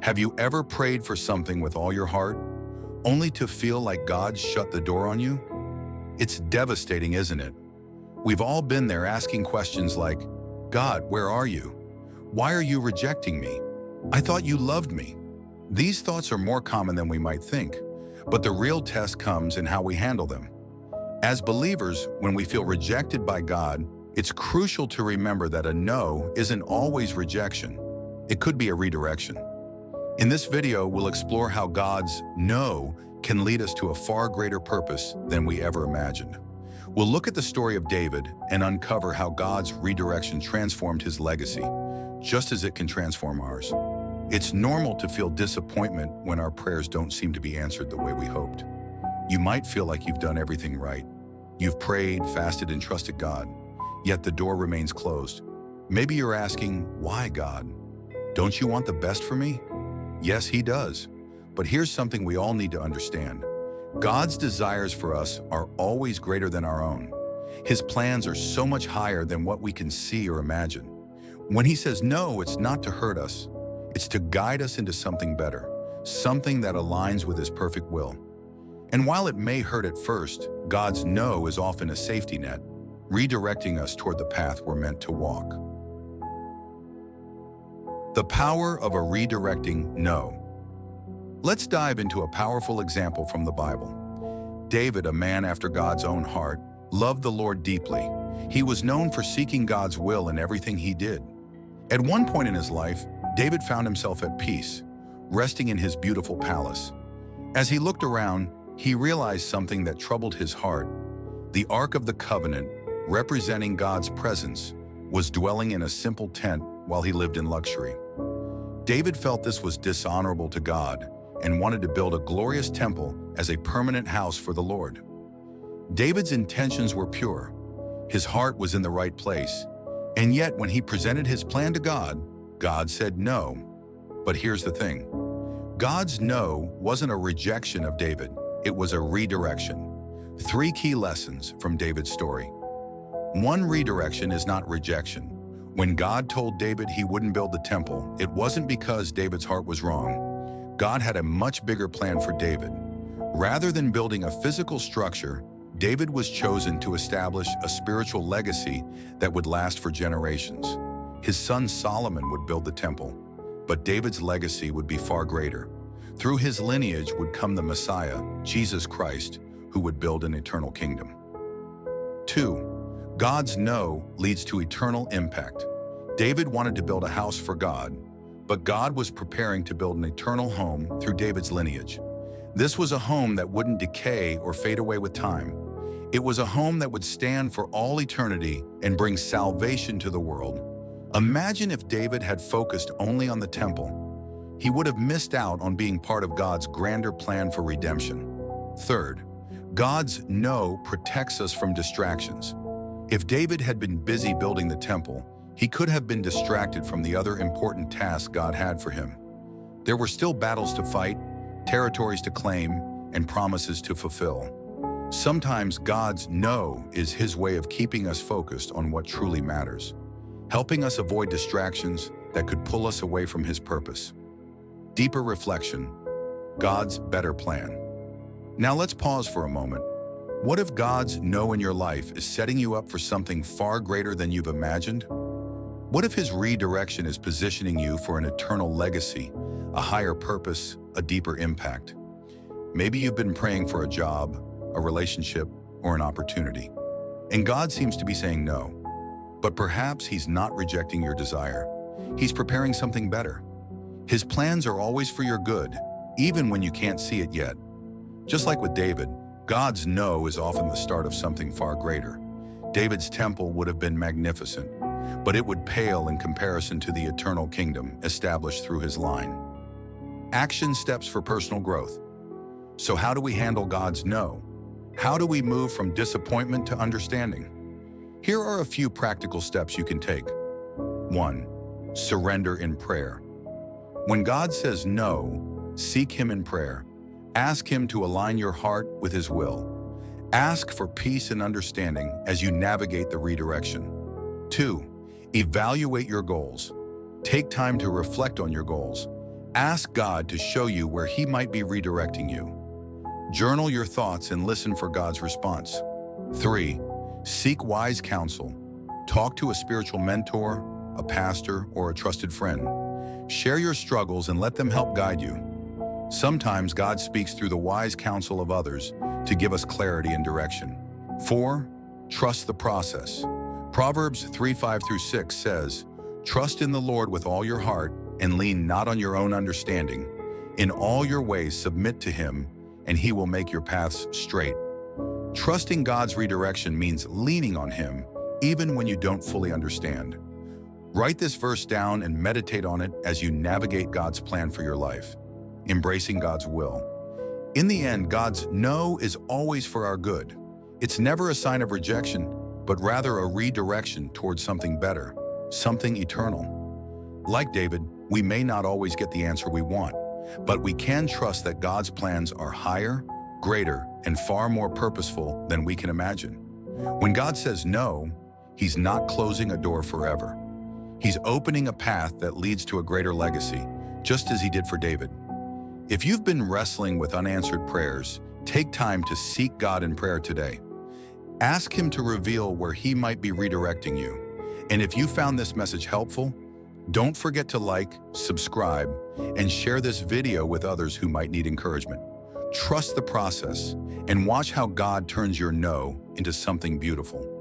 Have you ever prayed for something with all your heart, only to feel like God shut the door on you? It's devastating, isn't it? We've all been there asking questions like, God, where are you? Why are you rejecting me? I thought you loved me. These thoughts are more common than we might think, but the real test comes in how we handle them. As believers, when we feel rejected by God, it's crucial to remember that a no isn't always rejection. It could be a redirection. In this video, we'll explore how God's no can lead us to a far greater purpose than we ever imagined. We'll look at the story of David and uncover how God's redirection transformed his legacy, just as it can transform ours. It's normal to feel disappointment when our prayers don't seem to be answered the way we hoped. You might feel like you've done everything right. You've prayed, fasted, and trusted God, yet the door remains closed. Maybe you're asking, why, God? Don't you want the best for me? Yes, He does. But here's something we all need to understand. God's desires for us are always greater than our own. His plans are so much higher than what we can see or imagine. When He says no, it's not to hurt us. It's to guide us into something better, something that aligns with His perfect will. And while it may hurt at first, God's no is often a safety net, redirecting us toward the path we're meant to walk. The power of a redirecting no. Let's dive into a powerful example from the Bible. David, a man after God's own heart, loved the Lord deeply. He was known for seeking God's will in everything he did. At one point in his life, David found himself at peace, resting in his beautiful palace. As he looked around, he realized something that troubled his heart. The Ark of the Covenant, representing God's presence, was dwelling in a simple tent while he lived in luxury. David felt this was dishonorable to God and wanted to build a glorious temple as a permanent house for the Lord. David's intentions were pure. His heart was in the right place. And yet, when he presented his plan to God, God said no. But here's the thing. God's no wasn't a rejection of David. It was a redirection. 3 key lessons from David's story. 1, redirection is not rejection. When God told David he wouldn't build the temple, it wasn't because David's heart was wrong. God had a much bigger plan for David. Rather than building a physical structure, David was chosen to establish a spiritual legacy that would last for generations. His son Solomon would build the temple, but David's legacy would be far greater. Through his lineage would come the Messiah, Jesus Christ, who would build an eternal kingdom. 2. God's no leads to eternal impact. David wanted to build a house for God, but God was preparing to build an eternal home through David's lineage. This was a home that wouldn't decay or fade away with time. It was a home that would stand for all eternity and bring salvation to the world. Imagine if David had focused only on the temple. He would have missed out on being part of God's grander plan for redemption. 3rd, God's no protects us from distractions. If David had been busy building the temple, he could have been distracted from the other important tasks God had for him. There were still battles to fight, territories to claim, and promises to fulfill. Sometimes God's no is His way of keeping us focused on what truly matters, helping us avoid distractions that could pull us away from His purpose. Deeper reflection, God's better plan. Now let's pause for a moment. What if God's no in your life is setting you up for something far greater than you've imagined? What if His redirection is positioning you for an eternal legacy, a higher purpose, a deeper impact? Maybe you've been praying for a job, a relationship, or an opportunity, and God seems to be saying no. But perhaps He's not rejecting your desire. He's preparing something better. His plans are always for your good, even when you can't see it yet. Just like with David, God's no is often the start of something far greater. David's temple would have been magnificent, but it would pale in comparison to the eternal kingdom established through his line. Action steps for personal growth. So how do we handle God's no? How do we move from disappointment to understanding? Here are a few practical steps you can take. 1. Surrender in prayer. When God says no, seek Him in prayer. Ask Him to align your heart with His will. Ask for peace and understanding as you navigate the redirection. 2. Evaluate your goals. Take time to reflect on your goals. Ask God to show you where He might be redirecting you. Journal your thoughts and listen for God's response. 3. Seek wise counsel. Talk to a spiritual mentor, a pastor, or a trusted friend. Share your struggles and let them help guide you. Sometimes God speaks through the wise counsel of others to give us clarity and direction. 4. Trust the process. Proverbs 3:5-6 says, "Trust in the Lord with all your heart and lean not on your own understanding. In all your ways submit to Him, and He will make your paths straight." Trusting God's redirection means leaning on Him even when you don't fully understand. Write this verse down and meditate on it as you navigate God's plan for your life. Embracing God's will. In the end, God's no is always for our good. It's never a sign of rejection, but rather a redirection towards something better, something eternal. Like David, we may not always get the answer we want, but we can trust that God's plans are higher, greater, and far more purposeful than we can imagine. When God says no, He's not closing a door forever. He's opening a path that leads to a greater legacy, just as He did for David. If you've been wrestling with unanswered prayers, take time to seek God in prayer today. Ask Him to reveal where He might be redirecting you. And if you found this message helpful, don't forget to like, subscribe, and share this video with others who might need encouragement. Trust the process and watch how God turns your no into something beautiful.